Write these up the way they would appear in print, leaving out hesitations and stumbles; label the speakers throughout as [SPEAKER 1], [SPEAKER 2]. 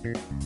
[SPEAKER 1] Hey.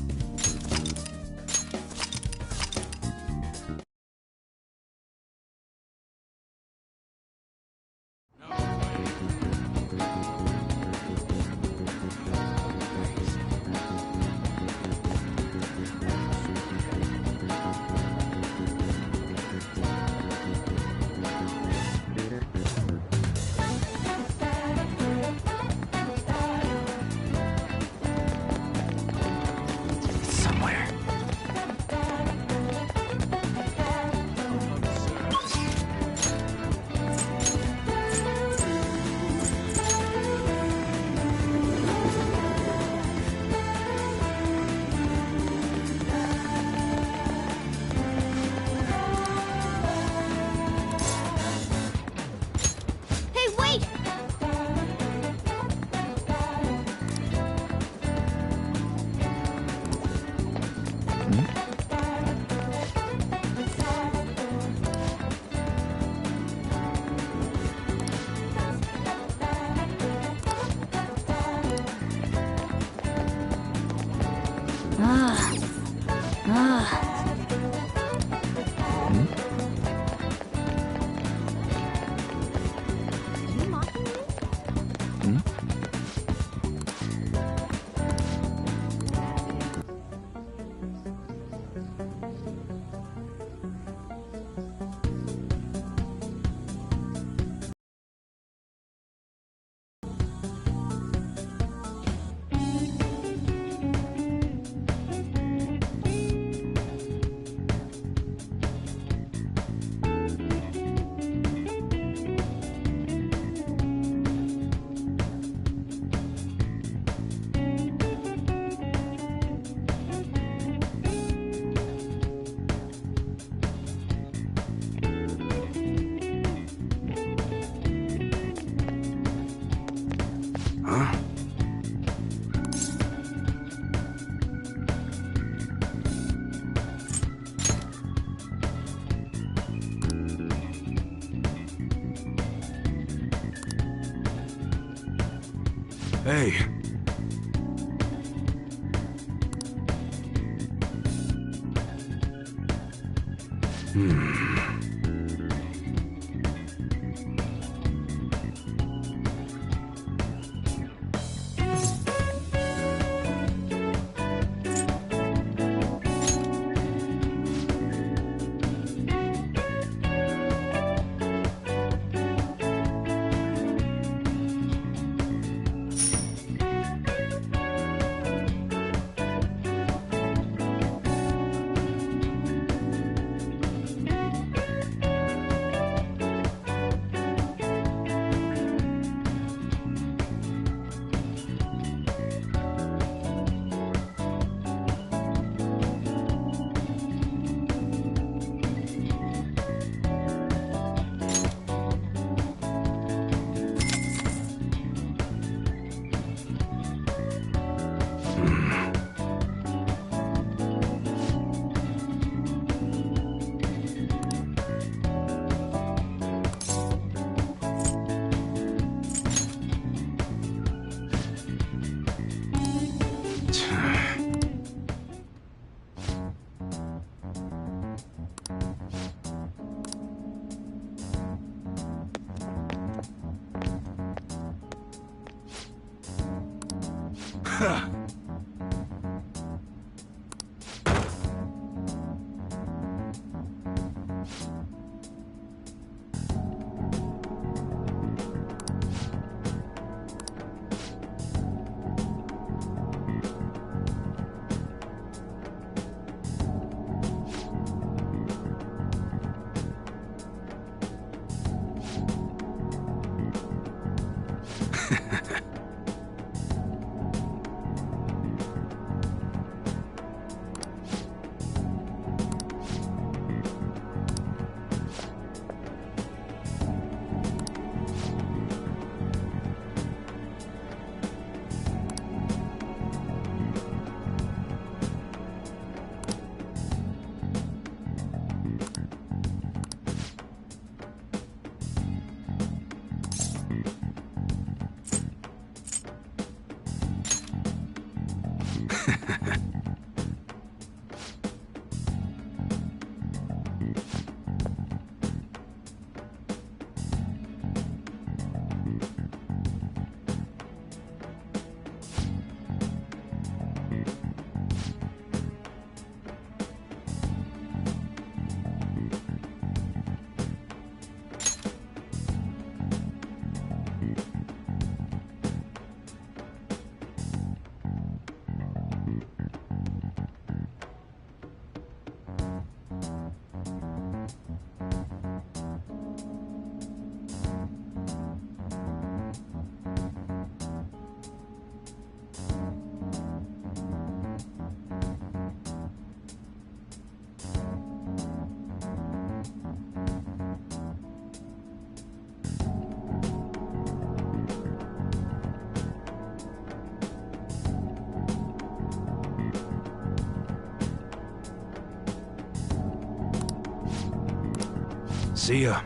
[SPEAKER 1] See ya.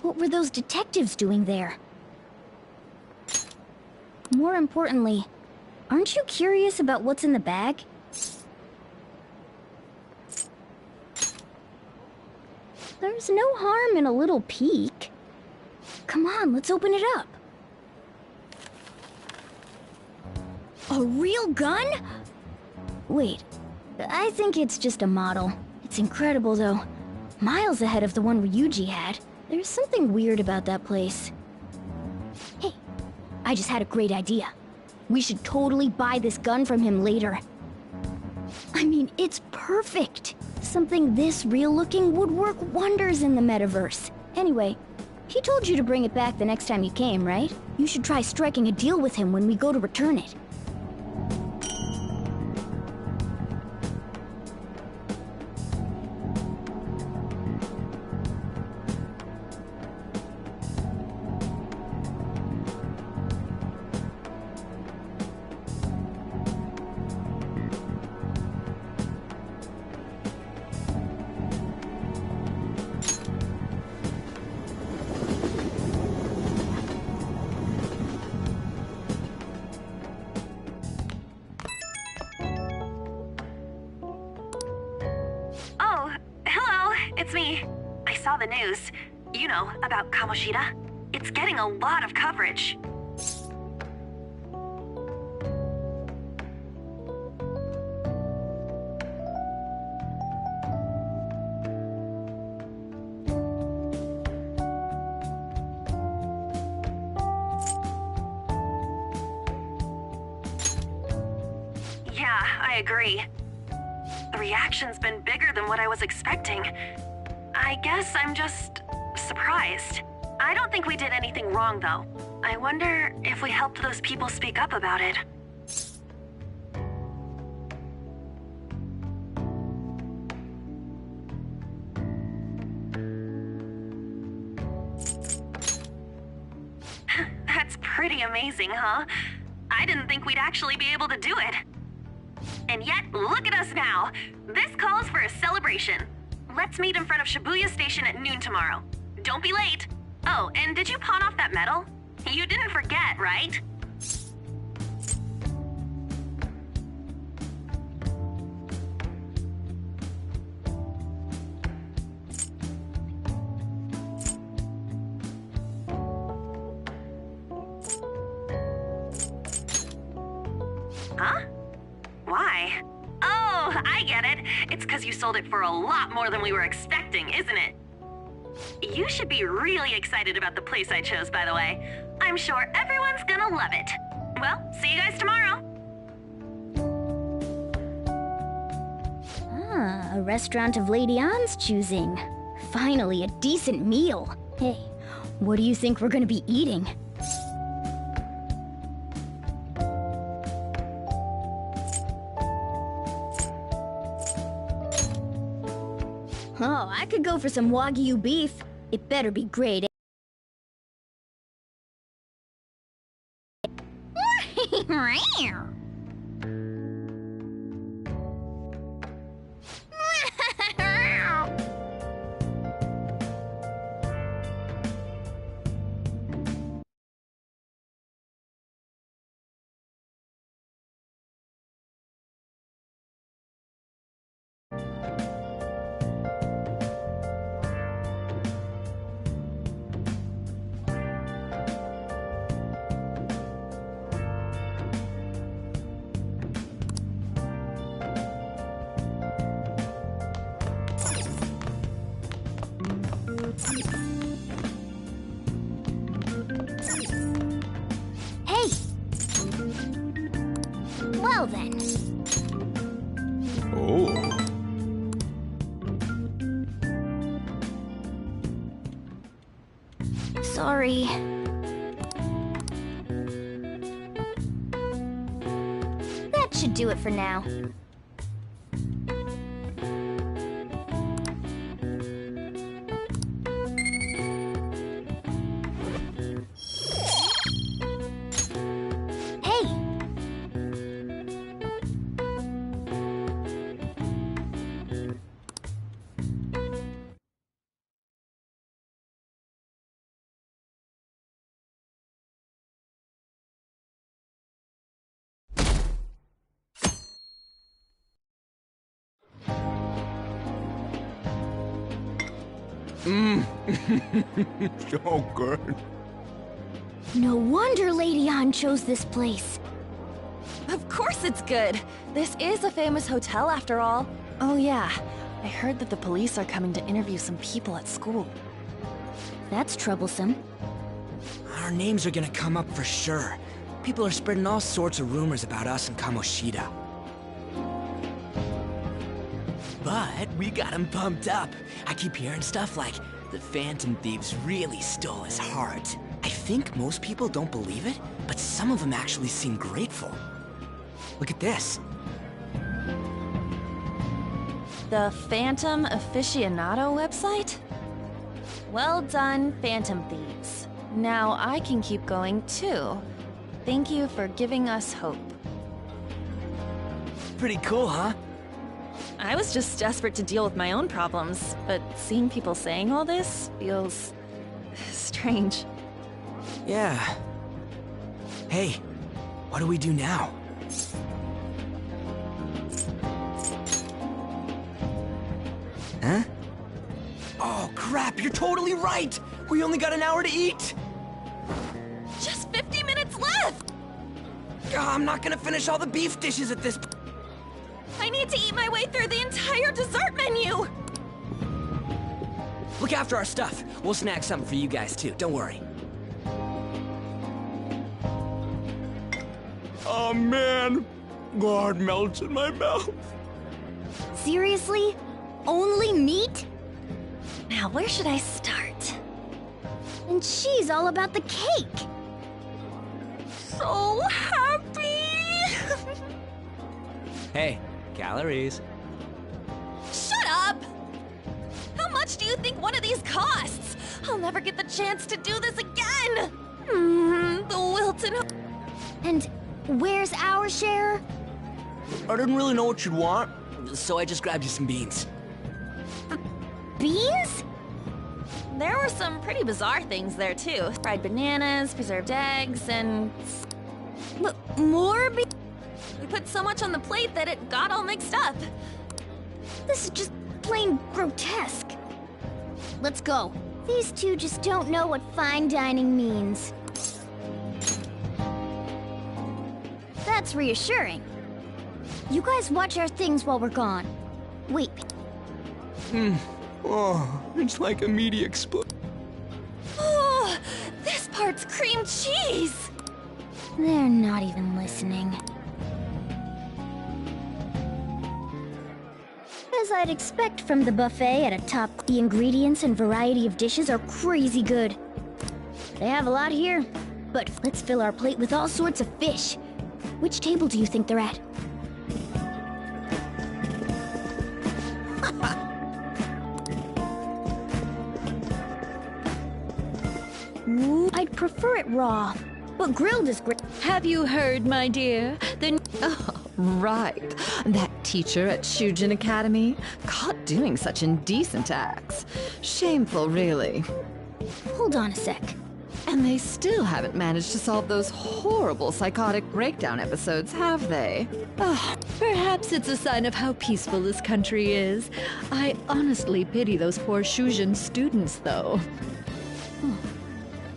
[SPEAKER 2] What were those detectives doing there? More importantly, aren't you curious about what's in the bag? There's no harm in a little peek. Come on, let's open it up. A real gun? Wait, I think it's just a model. It's incredible, though. Miles ahead of the one Ryuji had. There's something weird about that place. Hey, I just had a great idea. We should totally buy this gun from him later. I mean, it's perfect. Something this real-looking would work wonders in the metaverse. Anyway, he told you to bring it back the next time you came, right? You should try striking a deal with him when we go to return it.
[SPEAKER 3] It's me. I saw the news. You know, about Kamoshida. It's getting a lot of coverage. Yeah, I agree. The reaction's been bigger than what I was expecting. I guess I'm just surprised. I don't think we did anything wrong, though. I wonder if we helped those people speak up about it. That's pretty amazing, huh? I didn't think we'd actually be able to do it. And yet, look at us now. This calls for a celebration. Let's meet in front of Shibuya Station at noon tomorrow. Don't be late. Oh, and did you pawn off that medal? You didn't forget, right? Huh? Why? Oh, I get it. It's because you sold it for a lot more than we were expecting, isn't it? You should be really excited about the place I chose, by the way. I'm sure everyone's gonna love it. Well, see you guys tomorrow.
[SPEAKER 2] Ah, a restaurant of Lady Ann's choosing. Finally, a decent meal. Hey, what do you think we're gonna be eating? Oh, I could go for some Wagyu beef. It better be great. Hey! Well then.
[SPEAKER 1] Oh.
[SPEAKER 2] Sorry. That should do it for now. Hey!
[SPEAKER 1] So good.
[SPEAKER 2] No wonder Lady An chose this place.
[SPEAKER 4] Of course it's good! This is a famous hotel after all. Oh yeah, I heard that the police are coming to interview some people at school.
[SPEAKER 2] That's troublesome.
[SPEAKER 5] Our names are gonna come up for sure. People are spreading all sorts of rumors about us and Kamoshida. But we got him pumped up. I keep hearing stuff like, the Phantom Thieves really stole his heart. I think most people don't believe it, but some of them actually seem grateful. Look at this.
[SPEAKER 4] The Phantom Aficionado website? Well done, Phantom Thieves. Now I can keep going too. Thank you for giving us hope.
[SPEAKER 5] Pretty cool, huh?
[SPEAKER 4] I was just desperate to deal with my own problems, but seeing people saying all this feels strange.
[SPEAKER 5] Yeah. Hey, what do we do now? Huh? Oh crap, you're totally right! We only got an hour to eat!
[SPEAKER 4] Just 50 minutes left!
[SPEAKER 5] I'm not gonna finish all the beef dishes at this point.
[SPEAKER 4] I need to eat my way through the entire dessert menu!
[SPEAKER 5] Look after our stuff. We'll snag something for you guys too, don't worry.
[SPEAKER 1] Oh man, God melts in my mouth.
[SPEAKER 2] Seriously? Only meat?
[SPEAKER 4] Now, where should I start?
[SPEAKER 2] And she's all about the cake!
[SPEAKER 4] So happy!
[SPEAKER 5] Hey, calories.
[SPEAKER 4] Shut up! How much do you think one of these costs? I'll never get the chance to do this again! The Wilton...
[SPEAKER 2] And where's our share?
[SPEAKER 5] I didn't really know what you'd want, so I just grabbed you some beans.
[SPEAKER 2] Beans?
[SPEAKER 4] There were some pretty bizarre things there, too. Fried bananas, preserved eggs, and...
[SPEAKER 2] More beans?
[SPEAKER 4] We put so much on the plate that it got all mixed up.
[SPEAKER 2] This is just plain grotesque. Let's go. These two just don't know what fine dining means. That's reassuring. You guys watch our things while we're gone. Wait.
[SPEAKER 1] Oh, it's like a meaty explosion.
[SPEAKER 4] Oh, this part's cream cheese!
[SPEAKER 2] They're not even listening. As I'd expect from the buffet at a top, the ingredients and variety of dishes are crazy good. They have a lot here, but let's fill our plate with all sorts of fish. Which table do you think they're at? Ooh, I'd prefer it raw, but grilled is great.
[SPEAKER 6] Have you heard, my dear? Oh, right. That teacher at Shujin Academy? Caught doing such indecent acts. Shameful, really.
[SPEAKER 2] Hold on a sec.
[SPEAKER 6] And they still haven't managed to solve those horrible psychotic breakdown episodes, have they? Oh, perhaps it's a sign of how peaceful this country is. I honestly pity those poor Shujin students, though.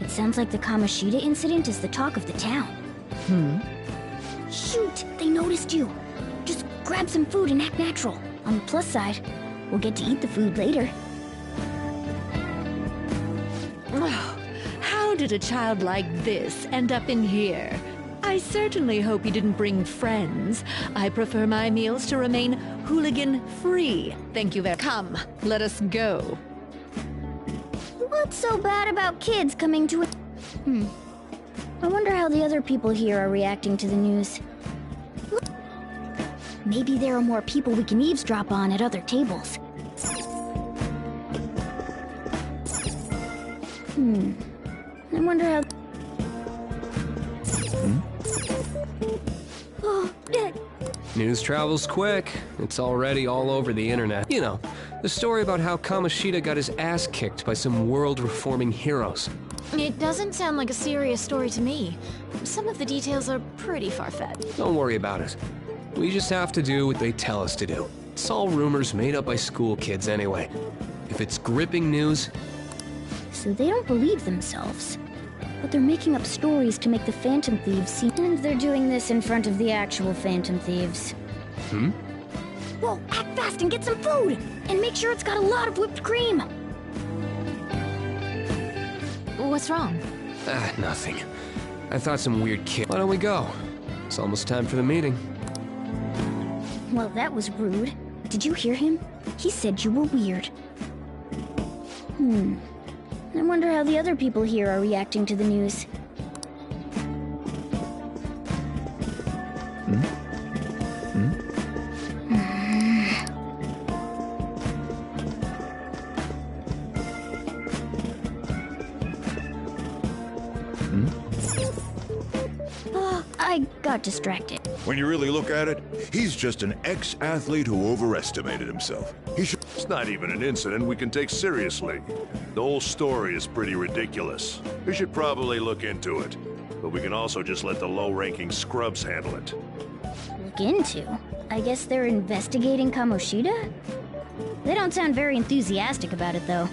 [SPEAKER 2] It sounds like the Kamoshida incident is the talk of the town. Shoot, they noticed you. Just grab some food and act natural. On the plus side, we'll get to eat the food later.
[SPEAKER 6] How did a child like this end up in here? I certainly hope you didn't bring friends. I prefer my meals to remain hooligan-free. Thank you very much. Come, let us go.
[SPEAKER 2] What's so bad about kids coming to it? I wonder how the other people here are reacting to the news. Maybe there are more people we can eavesdrop on at other tables. I wonder how...
[SPEAKER 7] News travels quick. It's already all over the internet. You know, the story about how Kamoshida got his ass kicked by some world-reforming heroes.
[SPEAKER 4] It doesn't sound like a serious story to me. Some of the details are pretty far-fetched.
[SPEAKER 7] Don't worry about it. We just have to do what they tell us to do. It's all rumors made up by school kids anyway. If it's gripping news...
[SPEAKER 2] So they don't believe themselves. But they're making up stories to make the Phantom Thieves seem... And they're doing this in front of the actual Phantom Thieves. Whoa, act fast and get some food! And make sure it's got a lot of whipped cream!
[SPEAKER 4] What's wrong?
[SPEAKER 7] Nothing. I thought some weird kid... Why don't we go? It's almost time for the meeting.
[SPEAKER 2] Well, that was rude. Did you hear him? He said you were weird. I wonder how the other people here are reacting to the news. I got distracted.
[SPEAKER 8] When you really look at it, he's just an ex-athlete who overestimated himself. He should...
[SPEAKER 9] It's not even an incident we can take seriously. The whole story is pretty ridiculous. We should probably look into it. But we can also just let the low-ranking scrubs handle it.
[SPEAKER 2] Look into? I guess they're investigating Kamoshida? They don't sound very enthusiastic about it, though.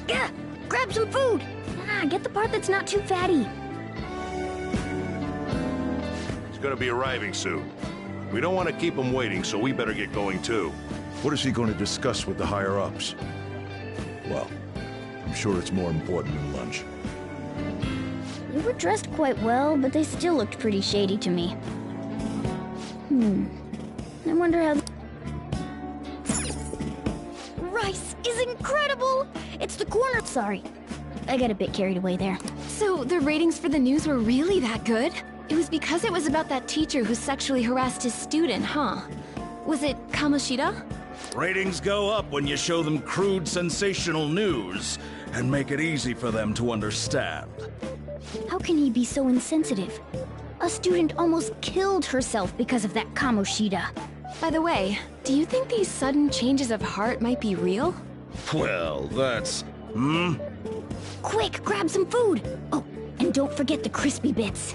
[SPEAKER 2] Gah! Grab some food! Get the part that's not too fatty.
[SPEAKER 9] He's gonna be arriving soon. We don't want to keep him waiting, so we better get going too.
[SPEAKER 8] What is he going to discuss with the higher-ups? Well, I'm sure it's more important than lunch.
[SPEAKER 2] They were dressed quite well, but they still looked pretty shady to me. I wonder how... Rice is incredible! It's the corner... Sorry, I got a bit carried away there.
[SPEAKER 4] So the ratings for the news were really that good? It was because it was about that teacher who sexually harassed his student, huh? Was it Kamoshida?
[SPEAKER 10] Ratings go up when you show them crude, sensational news and make it easy for them to understand.
[SPEAKER 2] How can he be so insensitive? A student almost killed herself because of that Kamoshida.
[SPEAKER 4] By the way, do you think these sudden changes of heart might be real?
[SPEAKER 10] Well, that's...
[SPEAKER 2] Quick, grab some food! Oh, and don't forget the crispy bits.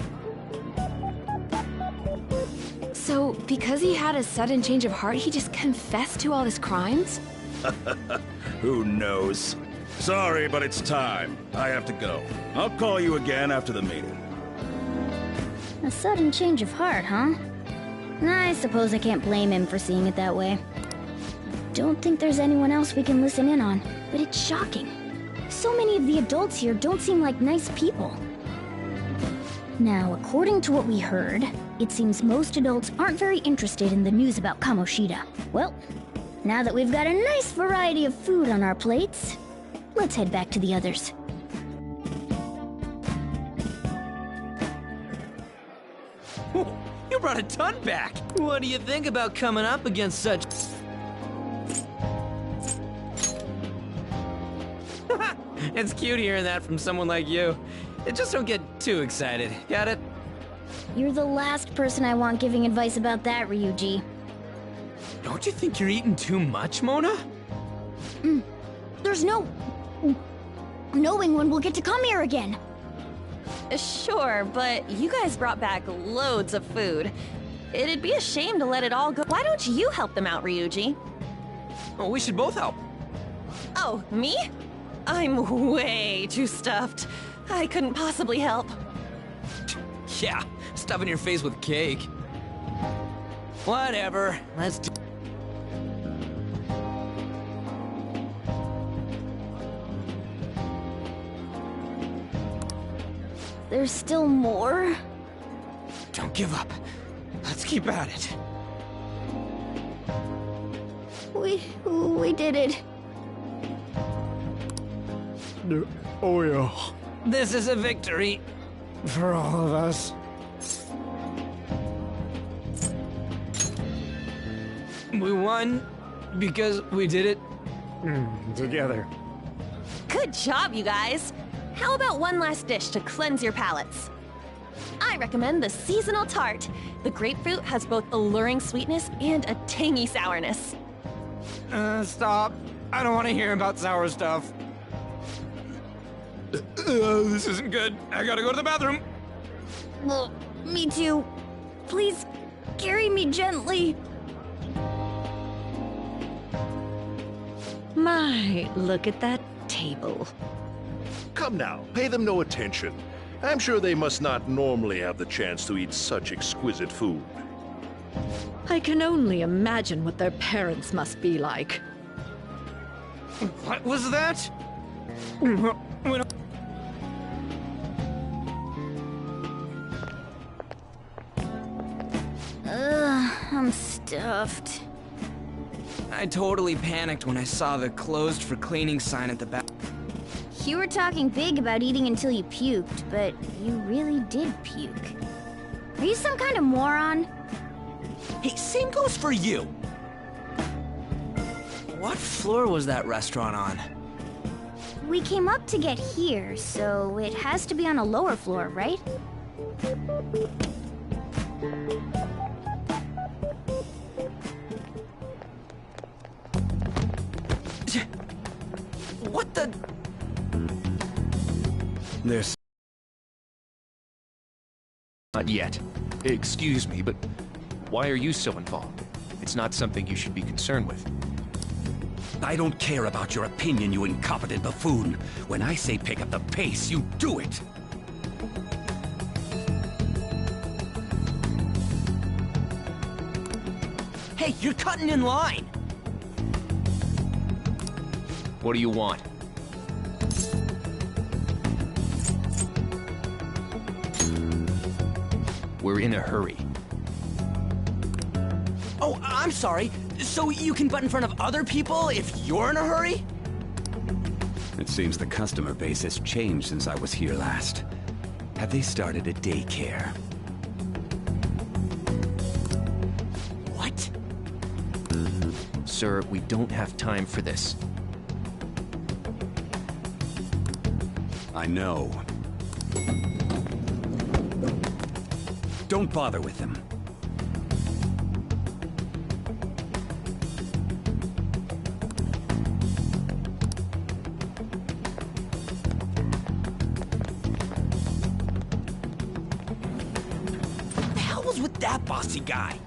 [SPEAKER 4] So, because he had a sudden change of heart, he just confessed to all his crimes?
[SPEAKER 10] Who knows? Sorry, but it's time. I have to go. I'll call you again after the meeting.
[SPEAKER 2] A sudden change of heart, huh? I suppose I can't blame him for seeing it that way. Don't think there's anyone else we can listen in on, but it's shocking. So many of the adults here don't seem like nice people. Now, according to what we heard, it seems most adults aren't very interested in the news about Kamoshida. Well, now that we've got a nice variety of food on our plates, let's head back to the others.
[SPEAKER 5] You brought a ton back! What do you think about coming up against such... It's cute hearing that from someone like you. Just don't get too excited, got it?
[SPEAKER 2] You're the last person I want giving advice about that, Ryuji.
[SPEAKER 5] Don't you think you're eating too much, Mona?
[SPEAKER 2] There's no... knowing when we'll get to come here again.
[SPEAKER 4] Sure, but you guys brought back loads of food. It'd be a shame to let it all go. Why don't you help them out, Ryuji?
[SPEAKER 5] Well, we should both help.
[SPEAKER 4] Oh, me? I'm way too stuffed. I couldn't possibly help.
[SPEAKER 5] Yeah, stuffing your face with cake. Whatever, let's do...
[SPEAKER 2] there's still more?
[SPEAKER 5] Don't give up. Let's keep at it.
[SPEAKER 2] We did it.
[SPEAKER 1] Oh yeah.
[SPEAKER 5] This is a victory for all of us. We won because we did it
[SPEAKER 1] Together.
[SPEAKER 4] Good job, you guys! How about one last dish to cleanse your palates? I recommend the seasonal tart. The grapefruit has both alluring sweetness and a tangy sourness.
[SPEAKER 5] Stop. I don't want to hear about sour stuff. This isn't good. I gotta go to the bathroom.
[SPEAKER 2] Well, me too. Please, carry me gently.
[SPEAKER 6] My, look at that table.
[SPEAKER 9] Come now, pay them no attention. I'm sure they must not normally have the chance to eat such exquisite food.
[SPEAKER 6] I can only imagine what their parents must be like.
[SPEAKER 5] What was that?
[SPEAKER 2] I'm stuffed.
[SPEAKER 5] I totally panicked when I saw the closed for cleaning sign at the back.
[SPEAKER 2] You were talking big about eating until you puked, but you really did puke. Are you some kind of moron?
[SPEAKER 5] Hey, same goes for you. What floor was that restaurant on?
[SPEAKER 2] We came up to get here, so it has to be on a lower floor, right?
[SPEAKER 5] What the?
[SPEAKER 10] There's...
[SPEAKER 7] Not yet. Excuse me, but why are you so involved? It's not something you should be concerned with.
[SPEAKER 11] I don't care about your opinion, you incompetent buffoon. When I say pick up the pace, you do it!
[SPEAKER 5] Hey, you're cutting in line!
[SPEAKER 7] What do you want? We're in a hurry.
[SPEAKER 5] Oh, I'm sorry. So you can butt in front of other people if you're in a hurry?
[SPEAKER 11] It seems the customer base has changed since I was here last. Have they started a daycare?
[SPEAKER 5] What?
[SPEAKER 7] Sir, we don't have time for this.
[SPEAKER 11] I know. Don't bother with them.
[SPEAKER 5] What the hell was with that bossy guy?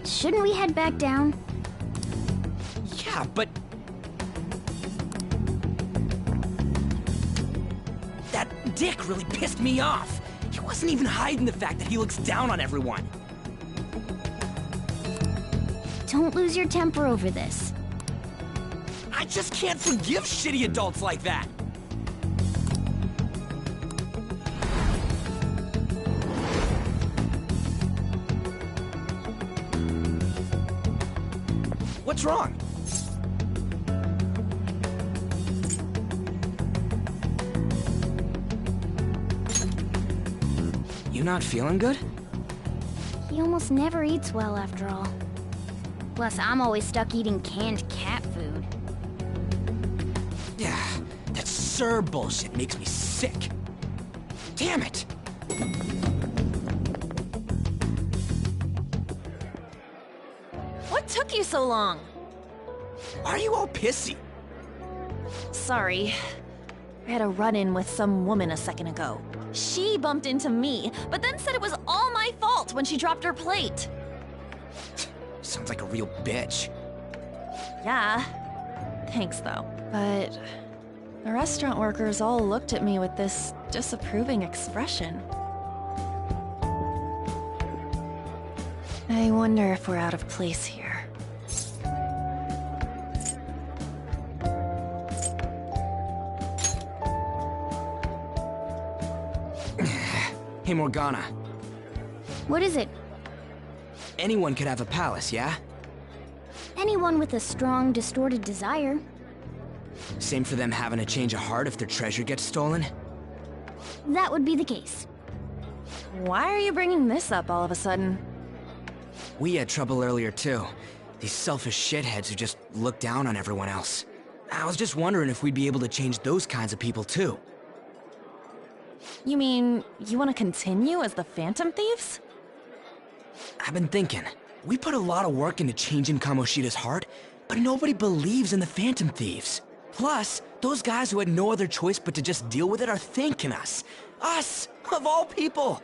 [SPEAKER 2] Shouldn't we head back down?
[SPEAKER 5] Yeah, but... that dick really pissed me off. He wasn't even hiding the fact that he looks down on everyone.
[SPEAKER 2] Don't lose your temper over this.
[SPEAKER 5] I just can't forgive shitty adults like that. What's wrong? You not feeling good?
[SPEAKER 2] He almost never eats well after all. Plus, I'm always stuck eating canned cat food.
[SPEAKER 5] Yeah, that Sir bullshit makes me sick. Damn it!
[SPEAKER 4] What took you so long?
[SPEAKER 5] Why are you all pissy?
[SPEAKER 4] Sorry. I had a run-in with some woman a second ago. She bumped into me, but then said it was all my fault when she dropped her plate.
[SPEAKER 5] Sounds like a real bitch.
[SPEAKER 4] Yeah. Thanks, though. But the restaurant workers all looked at me with this disapproving expression. I wonder if we're out of place here.
[SPEAKER 5] Hey, Morgana.
[SPEAKER 2] What is it?
[SPEAKER 5] Anyone could have a palace, yeah?
[SPEAKER 2] Anyone with a strong, distorted desire.
[SPEAKER 5] Same for them having a change of heart if their treasure gets stolen?
[SPEAKER 2] That would be the case.
[SPEAKER 4] Why are you bringing this up all of a sudden?
[SPEAKER 5] We had trouble earlier, too. These selfish shitheads who just look down on everyone else. I was just wondering if we'd be able to change those kinds of people, too.
[SPEAKER 4] You mean, you want to continue as the Phantom Thieves?
[SPEAKER 5] I've been thinking. We put a lot of work into changing Kamoshida's heart, but nobody believes in the Phantom Thieves. Plus, those guys who had no other choice but to just deal with it are thanking us. Us, of all people!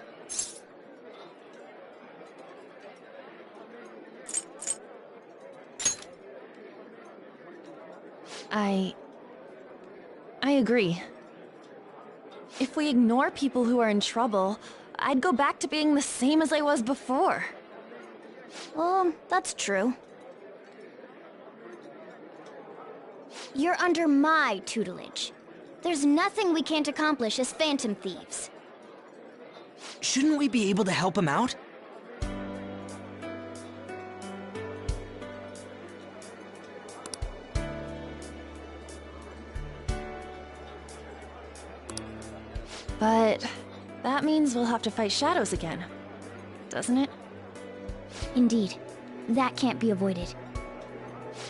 [SPEAKER 4] I agree. If we ignore people who are in trouble, I'd go back to being the same as I was before.
[SPEAKER 2] Well, that's true. You're under my tutelage. There's nothing we can't accomplish as Phantom Thieves.
[SPEAKER 5] Shouldn't we be able to help him out?
[SPEAKER 4] But that means we'll have to fight shadows again, doesn't it?
[SPEAKER 2] Indeed. That can't be avoided.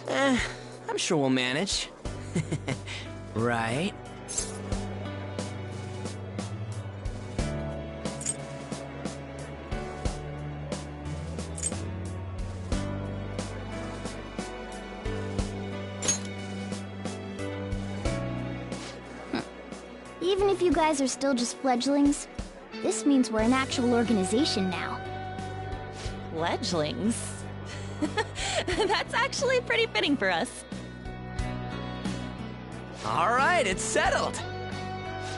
[SPEAKER 5] I'm sure we'll manage. Right?
[SPEAKER 2] Even if you guys are still just fledglings, this means we're an actual organization now.
[SPEAKER 4] Fledglings? That's actually pretty fitting for us.
[SPEAKER 5] Alright, it's settled!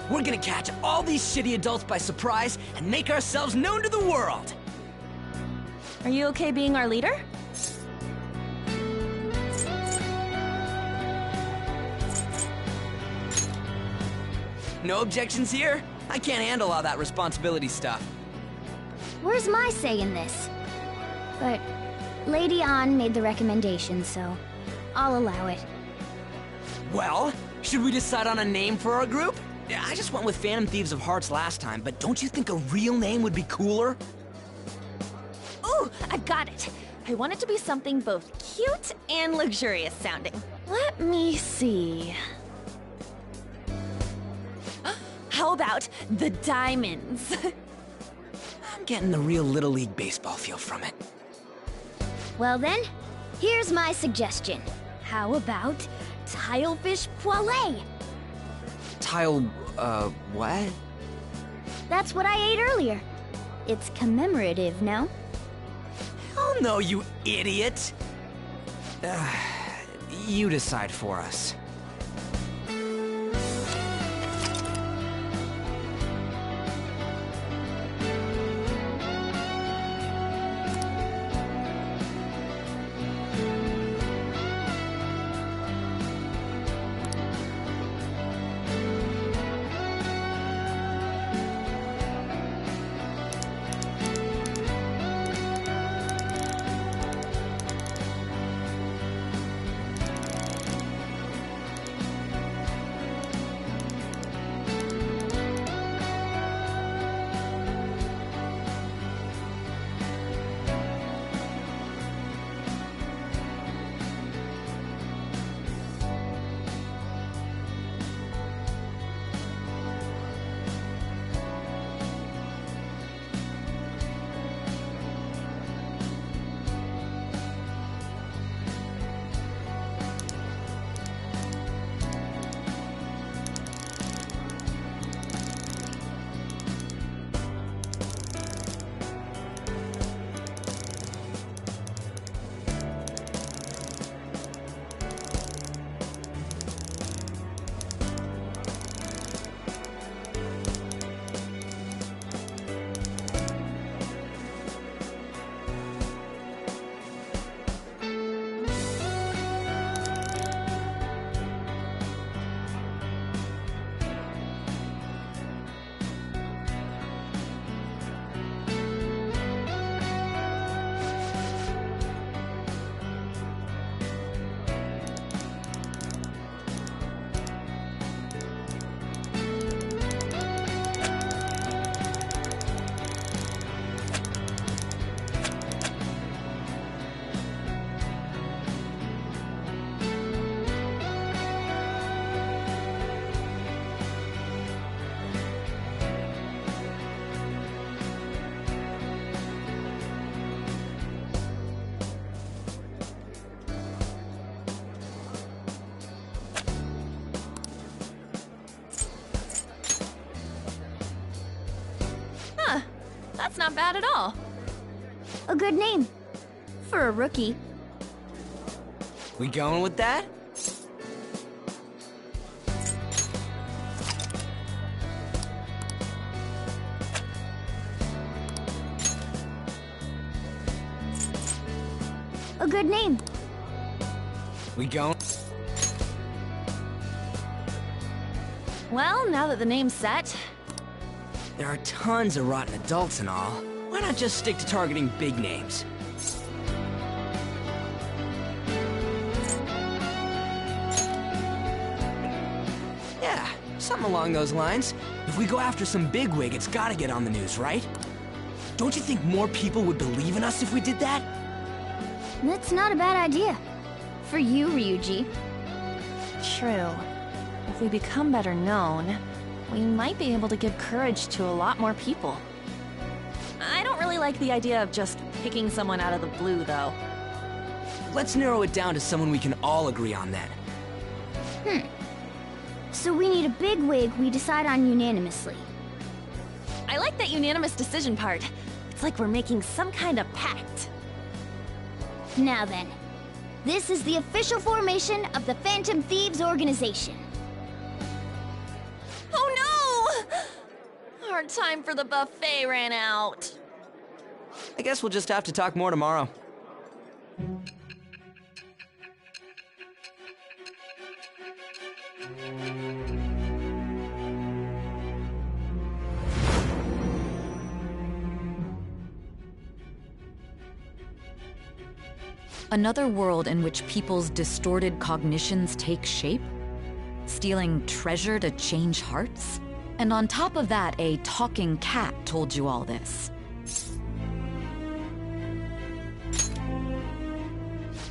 [SPEAKER 5] We're gonna catch all these shitty adults by surprise and make ourselves known to the world!
[SPEAKER 4] Are you okay being our leader?
[SPEAKER 5] No objections here? I can't handle all that responsibility stuff.
[SPEAKER 2] Where's my say in this? But Lady An made the recommendation, so I'll allow it.
[SPEAKER 5] Well, should we decide on a name for our group? I just went with Phantom Thieves of Hearts last time, but don't you think a real name would be cooler?
[SPEAKER 4] Ooh, I've got it! I want it to be something both cute and luxurious sounding. Let me see. How about the Diamonds?
[SPEAKER 5] I'm getting the real Little League Baseball feel from it.
[SPEAKER 2] Well then, here's my suggestion. How about Tilefish Poêlée?
[SPEAKER 5] What?
[SPEAKER 2] That's what I ate earlier. It's commemorative, no?
[SPEAKER 5] Oh no, you idiot! You decide for us.
[SPEAKER 4] That's not bad at all.
[SPEAKER 2] A good name. For a rookie.
[SPEAKER 5] We going with that?
[SPEAKER 2] A good name.
[SPEAKER 5] We going?
[SPEAKER 4] Well, now that the name's set,
[SPEAKER 5] There are tons of rotten adults and all. Why not just stick to targeting big names? Yeah, something along those lines. If we go after some bigwig, it's gotta get on the news, right? Don't you think more people would believe in us if we did that?
[SPEAKER 2] That's not a bad idea. For you, Ryuji.
[SPEAKER 4] true. If we become better known, we might be able to give courage to a lot more people. I don't really like the idea of just picking someone out of the blue, though.
[SPEAKER 5] Let's narrow it down to someone we can all agree on then.
[SPEAKER 2] So we need a big wig we decide on unanimously.
[SPEAKER 4] I like that unanimous decision part. It's like we're making some kind of pact.
[SPEAKER 2] Now then, this is the official formation of the Phantom Thieves organization.
[SPEAKER 4] Oh no! Our time for the buffet ran out.
[SPEAKER 5] I guess we'll just have to talk more tomorrow.
[SPEAKER 12] Another world in which people's distorted cognitions take shape? Stealing treasure to change hearts? And on top of that, a talking cat told you all this.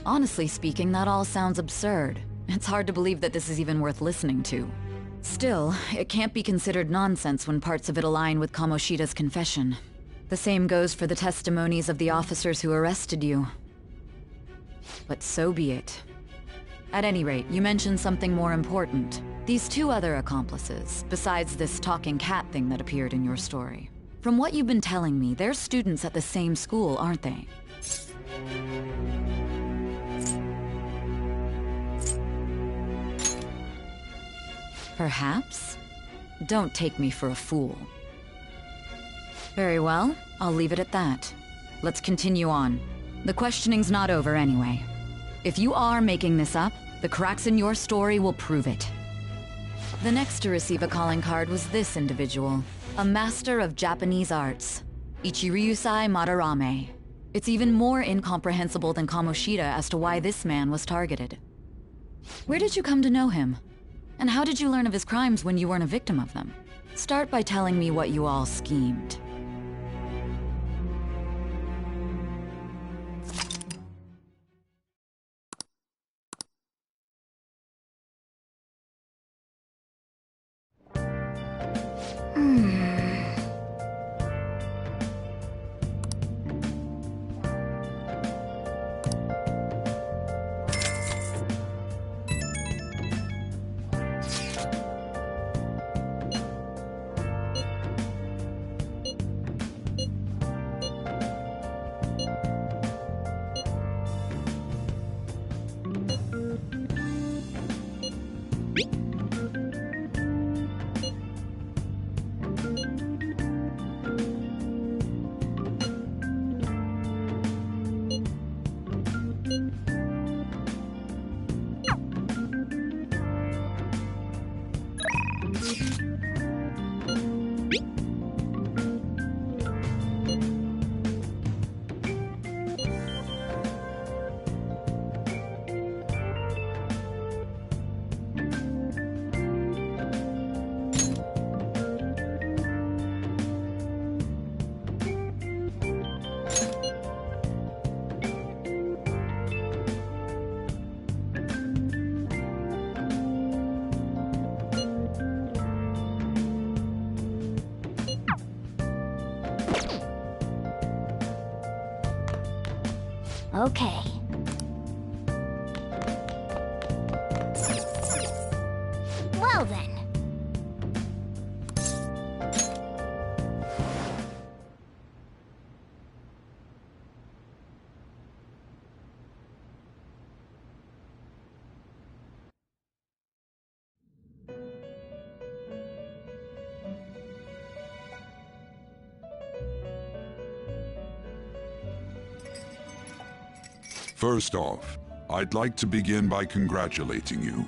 [SPEAKER 12] Honestly speaking, that all sounds absurd. It's hard to believe that this is even worth listening to. Still, it can't be considered nonsense when parts of it align with Kamoshida's confession. The same goes for the testimonies of the officers who arrested you. But so be it. At any rate, you mentioned something more important. These two other accomplices, besides this talking cat thing that appeared in your story. From what you've been telling me, they're students at the same school, aren't they? Perhaps? Don't take me for a fool. Very well, I'll leave it at that. Let's continue on. The questioning's not over anyway. If you are making this up, the cracks in your story will prove it. The next to receive a calling card was this individual, a master of Japanese arts, Ichiryusai Madarame. It's even more incomprehensible than Kamoshida as to why this man was targeted. Where did you come to know him? And how did you learn of his crimes when you weren't a victim of them? Start by telling me what you all schemed.
[SPEAKER 2] Okay. Well then.
[SPEAKER 13] First off, I'd like to begin by congratulating you.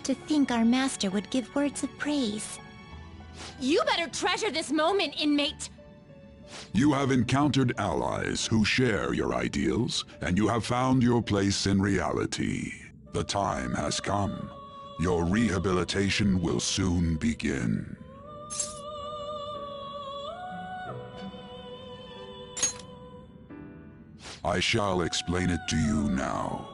[SPEAKER 14] To think our master would give words of praise.
[SPEAKER 15] You better treasure this moment, inmate!
[SPEAKER 13] You have encountered allies who share your ideals, and you have found your place in reality. The time has come. Your rehabilitation will soon begin. I shall explain it to you now.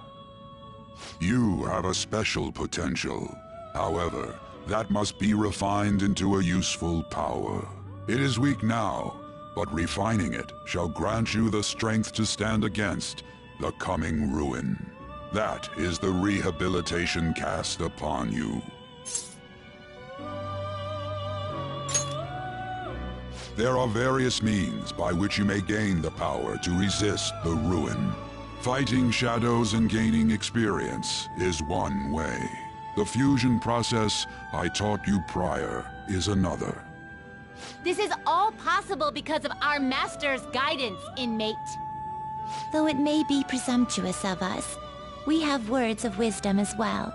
[SPEAKER 13] You have a special potential. However, that must be refined into a useful power. It is weak now, but refining it shall grant you the strength to stand against the coming ruin. That is the rehabilitation cast upon you. There are various means by which you may gain the power to resist the ruin. Fighting shadows and gaining experience is one way. The fusion process I taught you prior is another.
[SPEAKER 15] This is all possible because of our master's guidance, inmate.
[SPEAKER 14] Though it may be presumptuous of us, we have words of wisdom as well.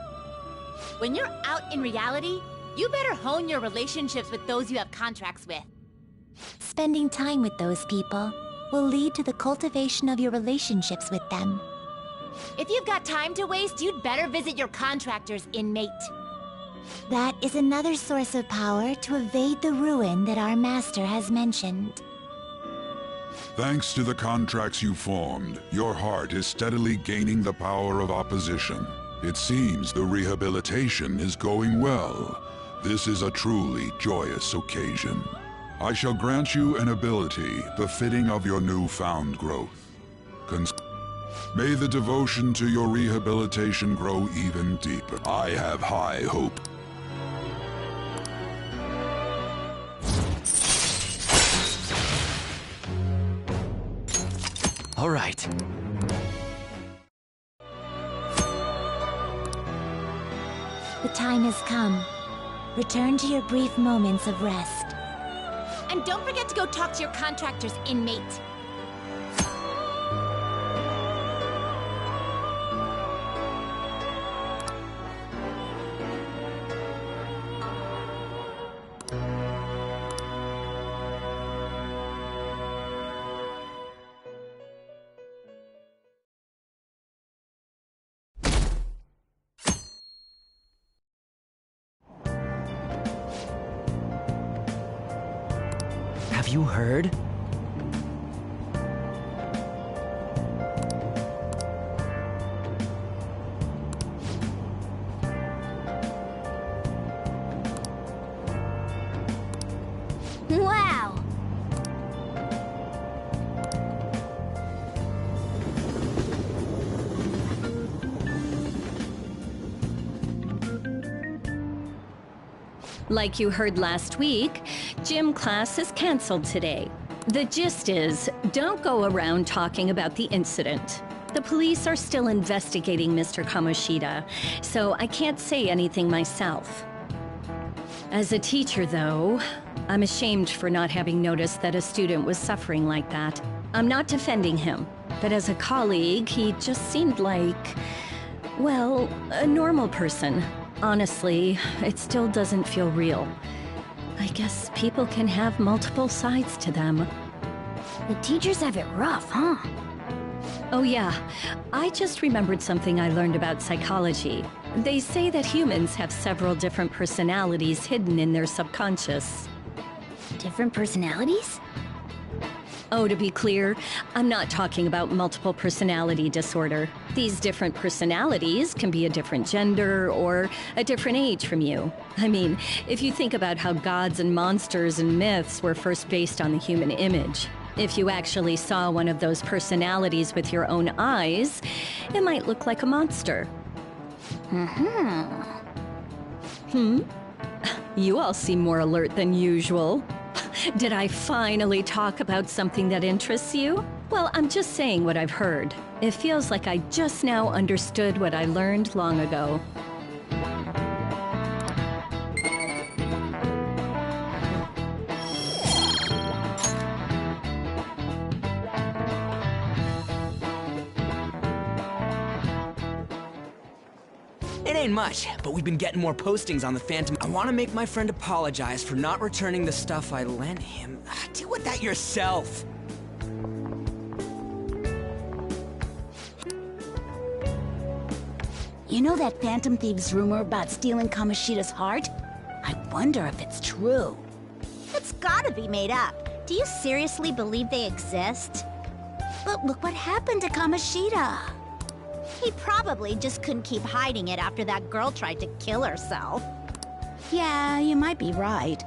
[SPEAKER 15] When you're out in reality, you better hone your relationships with those you have contracts with.
[SPEAKER 14] Spending time with those people will lead to the cultivation of your relationships with them.
[SPEAKER 15] If you've got time to waste, you'd better visit your contractors, inmate.
[SPEAKER 14] That is another source of power to evade the ruin that our master has mentioned.
[SPEAKER 13] Thanks to the contracts you formed, your heart is steadily gaining the power of opposition. It seems the rehabilitation is going well. This is a truly joyous occasion. I shall grant you an ability befitting of your newfound growth. May the devotion to your rehabilitation grow even deeper. I have high hope.
[SPEAKER 5] All right.
[SPEAKER 14] The time has come. Return to your brief moments of rest.
[SPEAKER 15] And don't forget to go talk to your contractors, inmate.
[SPEAKER 5] Have you heard?
[SPEAKER 2] Wow!
[SPEAKER 16] Like you heard last week, gym class is canceled today. The gist is, don't go around talking about the incident. The police are still investigating Mr. Kamoshida, so I can't say anything myself. As a teacher, though, I'm ashamed for not having noticed that a student was suffering like that. I'm not defending him, but as a colleague, he just seemed like, well, a normal person. Honestly, it still doesn't feel real. I guess people can have multiple sides to them.
[SPEAKER 2] The teachers have it rough, huh?
[SPEAKER 16] Oh yeah, I just remembered something I learned about psychology. They say that humans have several different personalities hidden in their subconscious.
[SPEAKER 2] Different personalities?
[SPEAKER 16] Oh, to be clear, I'm not talking about multiple personality disorder. These different personalities can be a different gender or a different age from you. I mean, if you think about how gods and monsters and myths were first based on the human image, if you actually saw one of those personalities with your own eyes, it might look like a monster. You all seem more alert than usual. Did I finally talk about something that interests you? Well, I'm just saying what I've heard. It feels like I just now understood what I learned long ago.
[SPEAKER 5] saying much, but we've been getting more postings on the Phantom. I want to make my friend apologize for not returning the stuff I lent him. Deal with that yourself.
[SPEAKER 17] You know that Phantom Thieves rumor about stealing Kamoshida's heart? I wonder if it's true.
[SPEAKER 14] It's gotta be made up. Do you seriously believe they exist?
[SPEAKER 17] But look what happened to Kamoshida.
[SPEAKER 14] He probably just couldn't keep hiding it after that girl tried to kill herself.
[SPEAKER 17] Yeah, you might be right.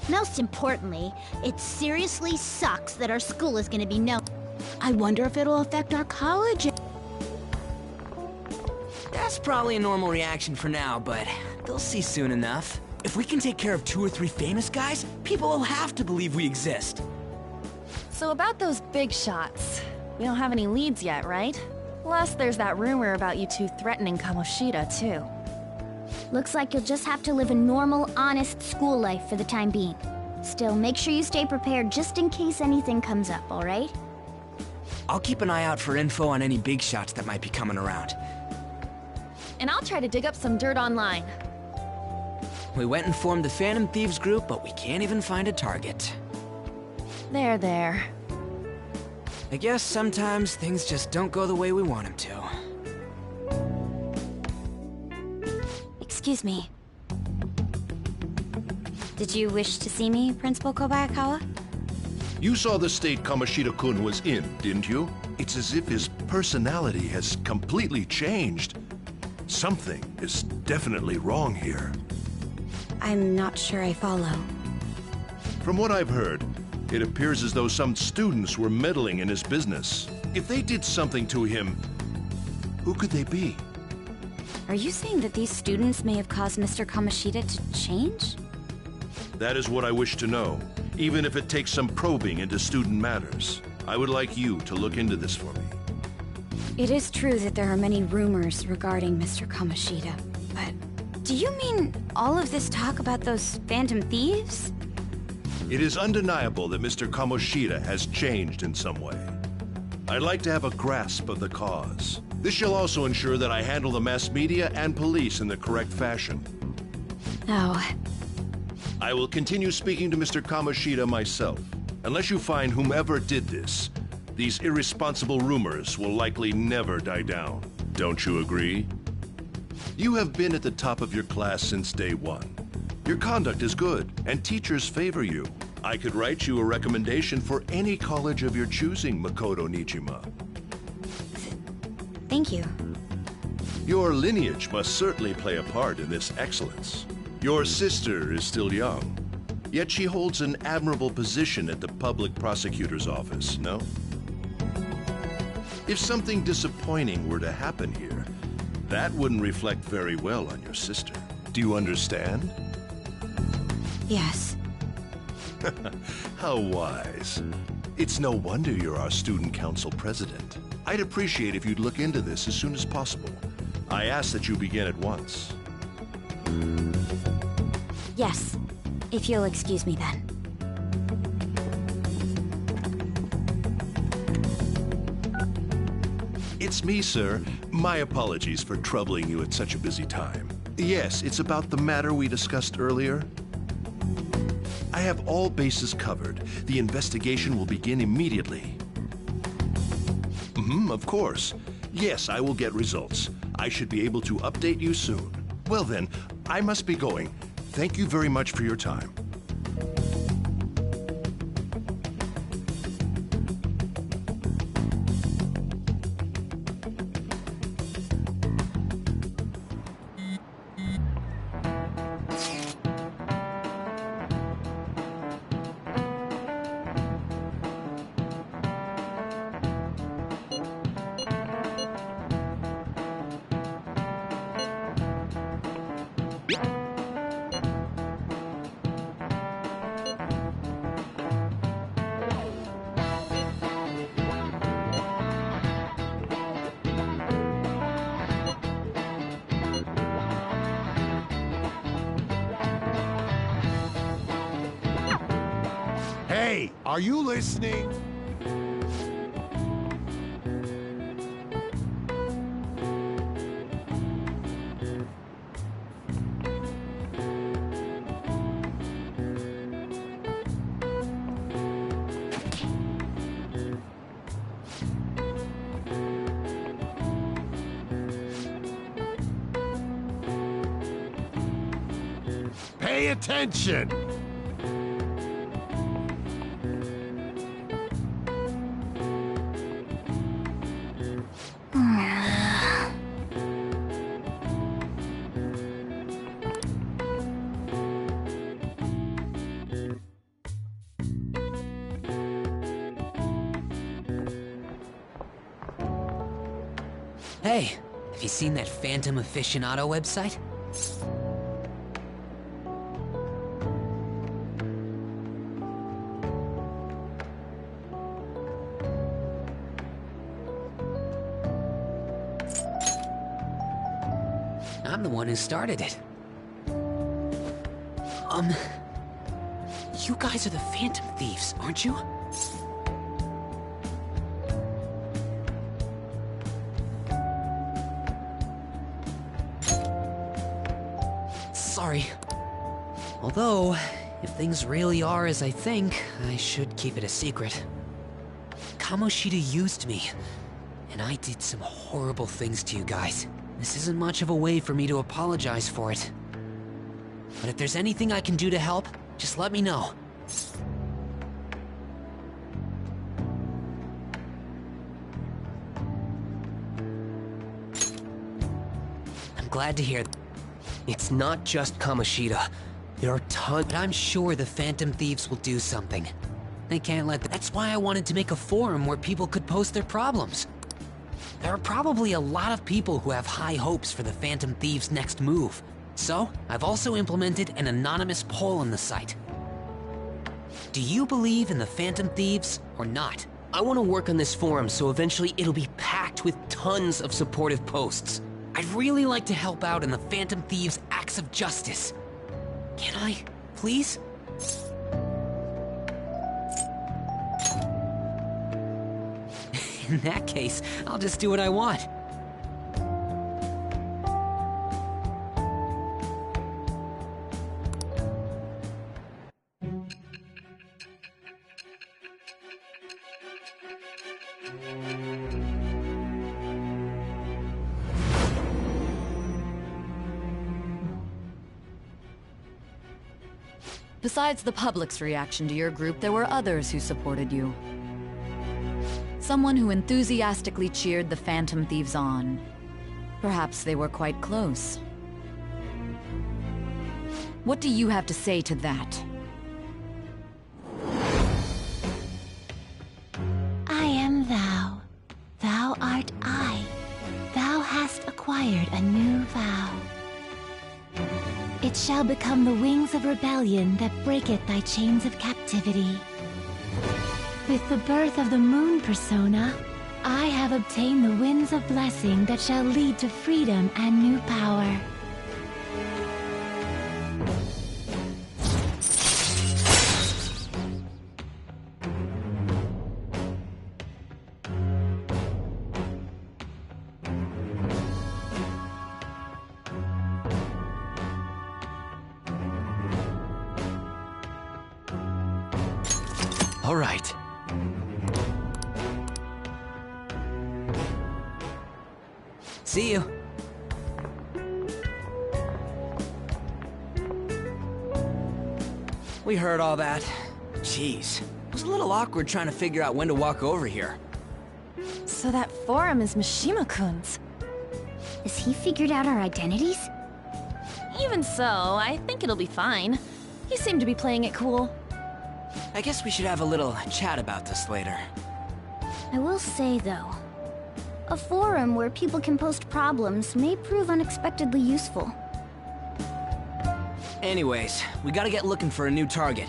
[SPEAKER 14] Most importantly, it seriously sucks that our school is gonna be known.
[SPEAKER 17] I wonder if it'll affect our college.
[SPEAKER 5] That's probably a normal reaction for now, but they'll see soon enough. If we can take care of 2 or 3 famous guys, people will have to believe we exist.
[SPEAKER 4] So about those big shots, we don't have any leads yet, right? Plus, there's that rumor about you two threatening Kamoshida, too.
[SPEAKER 2] Looks like you'll just have to live a normal, honest school life for the time being. Still, make sure you stay prepared just in case anything comes up, alright?
[SPEAKER 5] I'll keep an eye out for info on any big shots that might be coming around.
[SPEAKER 4] And I'll try to dig up some dirt online.
[SPEAKER 5] We went and formed the Phantom Thieves group, but we can't even find a target.
[SPEAKER 4] There.
[SPEAKER 5] I guess sometimes things just don't go the way we want them to.
[SPEAKER 2] Excuse me. Did you wish to see me, Principal Kobayakawa?
[SPEAKER 9] You saw the state Kamoshida-kun was in, didn't you? It's as if his personality has completely changed. Something is definitely wrong here.
[SPEAKER 2] I'm not sure I follow.
[SPEAKER 9] From what I've heard, it appears as though some students were meddling in his business. If they did something to him, who could they be?
[SPEAKER 2] Are you saying that these students may have caused Mr. Kamoshida to change?
[SPEAKER 9] That is what I wish to know, even if it takes some probing into student matters. I would like you to look into this for me.
[SPEAKER 2] It is true that there are many rumors regarding Mr. Kamoshida, but do you mean all of this talk about those Phantom Thieves?
[SPEAKER 9] It is undeniable that Mr. Kamoshida has changed in some way. I'd like to have a grasp of the cause. This shall also ensure that I handle the mass media and police in the correct fashion.
[SPEAKER 2] Oh.
[SPEAKER 9] I will continue speaking to Mr. Kamoshida myself. Unless you find whomever did this, these irresponsible rumors will likely never die down. Don't you agree? You have been at the top of your class since day one. Your conduct is good, and teachers favor you. I could write you a recommendation for any college of your choosing, Makoto Nijima.
[SPEAKER 2] Thank you.
[SPEAKER 9] Your lineage must certainly play a part in this excellence. Your sister is still young, yet she holds an admirable position at the public prosecutor's office, no? If something disappointing were to happen here, that wouldn't reflect very well on your sister. Do you understand?
[SPEAKER 2] Yes.
[SPEAKER 9] How wise. It's no wonder you're our student council president. I'd appreciate if you'd look into this as soon as possible. I ask that you begin at once.
[SPEAKER 2] Yes. If you'll excuse me then.
[SPEAKER 9] It's me, sir. My apologies for troubling you at such a busy time. Yes, it's about the matter we discussed earlier. I have all bases covered. The investigation will begin immediately. Of course. Yes, I will get results. I should be able to update you soon. Well then, I must be going. Thank you very much for your time.
[SPEAKER 1] Hey, are you listening? Pay attention!
[SPEAKER 5] Hey, have you seen that Phantom Aficionado website? I'm the one who started it. You guys are the Phantom Thieves, aren't you? Sorry. Although, if things really are as I think, I should keep it a secret. Kamoshida used me, and I did some horrible things to you guys. This isn't much of a way for me to apologize for it. But if there's anything I can do to help, just let me know. I'm glad to hear that.
[SPEAKER 7] It's not just Kamoshida. There are tons.
[SPEAKER 5] But I'm sure the Phantom Thieves will do something. They can't let That's why I wanted to make a forum where people could post their problems. There are probably a lot of people who have high hopes for the Phantom Thieves' next move. So, I've also implemented an anonymous poll on the site. Do you believe in the Phantom Thieves or not?
[SPEAKER 7] I want to work on this forum so eventually it'll be packed with tons of supportive posts.
[SPEAKER 5] I'd really like to help out in the Phantom Thieves' acts of justice. Can I, please? In that case, I'll just do what I want.
[SPEAKER 12] Besides the public's reaction to your group, there were others who supported you. Someone who enthusiastically cheered the Phantom Thieves on. Perhaps they were quite close. What do you have to say to that?
[SPEAKER 14] I am thou. Thou art I. Thou hast acquired a new vow. It shall become the wings of rebellion that breaketh thy chains of captivity. With the birth of the moon persona, I have obtained the winds of blessing that shall lead to freedom and new power.
[SPEAKER 5] All right. See you. We heard all that. Jeez. It was a little awkward trying to figure out when to walk over here.
[SPEAKER 4] So that forum is Mishima-kun's.
[SPEAKER 2] Has he figured out our identities?
[SPEAKER 4] Even so, I think it'll be fine. He seemed to be playing it cool.
[SPEAKER 5] I guess we should have a little chat about this later.
[SPEAKER 2] I will say, though, a forum where people can post problems may prove unexpectedly useful.
[SPEAKER 5] Anyways, we gotta get looking for a new target.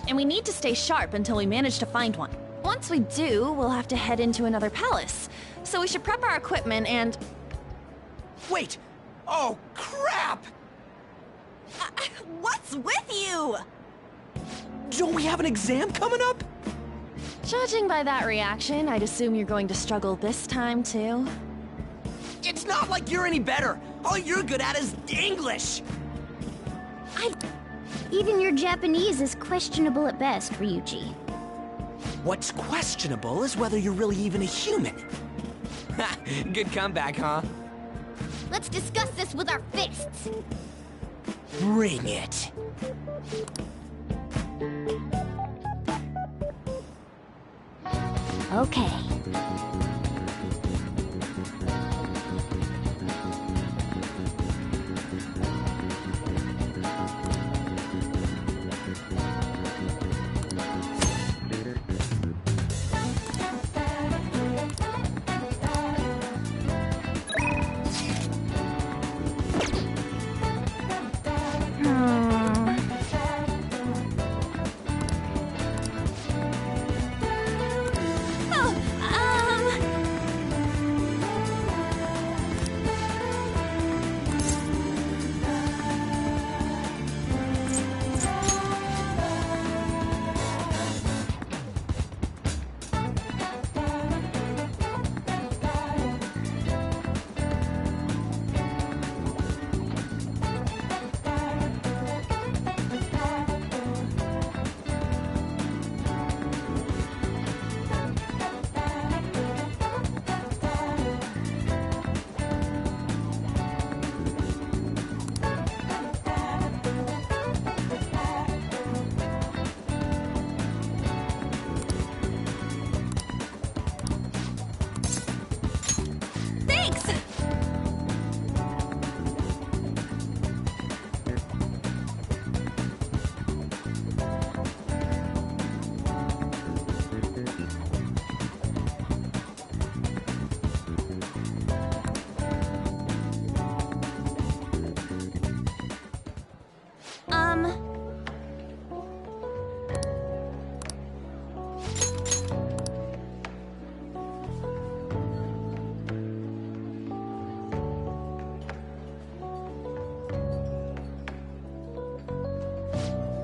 [SPEAKER 4] And we need to stay sharp until we manage to find one. Once we do, we'll have to head into another palace. So we should prep our equipment and...
[SPEAKER 5] Wait! Oh, crap!
[SPEAKER 4] What's with you?
[SPEAKER 5] Don't we have an exam coming up?
[SPEAKER 4] Judging by that reaction, I'd assume you're going to struggle this time, too.
[SPEAKER 5] It's not like you're any better. All you're good at is English!
[SPEAKER 2] Even your Japanese is questionable at best, Ryuji.
[SPEAKER 5] What's questionable is whether you're really even a human. Ha! Good comeback, huh?
[SPEAKER 2] Let's discuss this with our fists!
[SPEAKER 5] Bring it.
[SPEAKER 2] Okay.